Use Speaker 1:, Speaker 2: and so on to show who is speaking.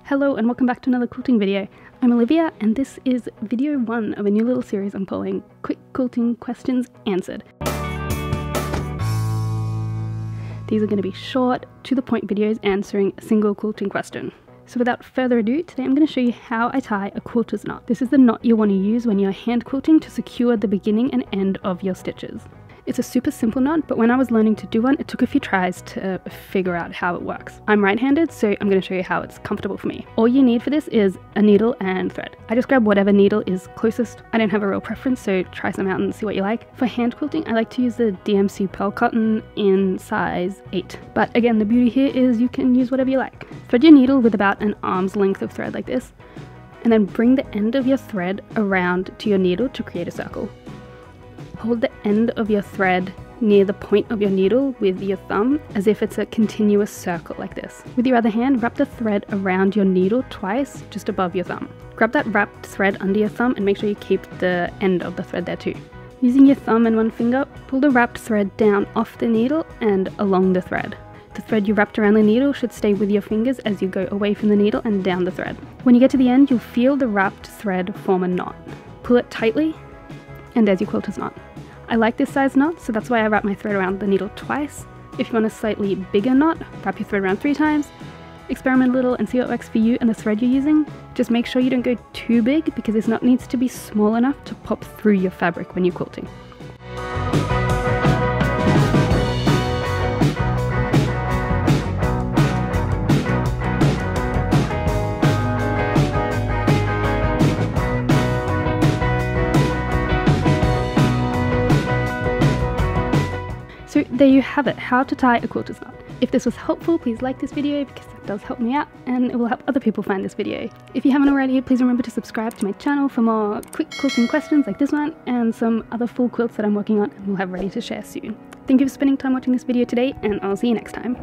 Speaker 1: Hello and welcome back to another quilting video. I'm Olivia and this is video 1 of a new little series I'm calling Quick Quilting Questions Answered. These are going to be short, to the point videos answering a single quilting question. So without further ado, today I'm going to show you how I tie a quilter's knot. This is the knot you'll want to use when you're hand quilting to secure the beginning and end of your stitches. It's a super simple knot, but when I was learning to do one, it took a few tries to figure out how it works. I'm right-handed, so I'm going to show you how it's comfortable for me. All you need for this is a needle and thread. I just grab whatever needle is closest. I don't have a real preference, so try some out and see what you like. For hand quilting, I like to use the DMC pearl cotton in size 8. But again, the beauty here is you can use whatever you like. Thread your needle with about an arm's length of thread like this, and then bring the end of your thread around to your needle to create a circle. Hold the end of your thread near the point of your needle with your thumb as if it's a continuous circle like this. With your other hand, wrap the thread around your needle twice just above your thumb. Grab that wrapped thread under your thumb and make sure you keep the end of the thread there too. Using your thumb and one finger, pull the wrapped thread down off the needle and along the thread. The thread you wrapped around the needle should stay with your fingers as you go away from the needle and down the thread. When you get to the end, you'll feel the wrapped thread form a knot. Pull it tightly and there's your quilter's knot. I like this size knot, so that's why I wrap my thread around the needle twice. If you want a slightly bigger knot, wrap your thread around 3 times. Experiment a little and see what works for you and the thread you're using. Just make sure you don't go too big because this knot needs to be small enough to pop through your fabric when you're quilting. So there you have it, how to tie a quilter's knot. If this was helpful, please like this video because that does help me out and it will help other people find this video. If you haven't already, please remember to subscribe to my channel for more quick quilting questions like this one and some other full quilts that I'm working on and will have ready to share soon. Thank you for spending time watching this video today and I'll see you next time.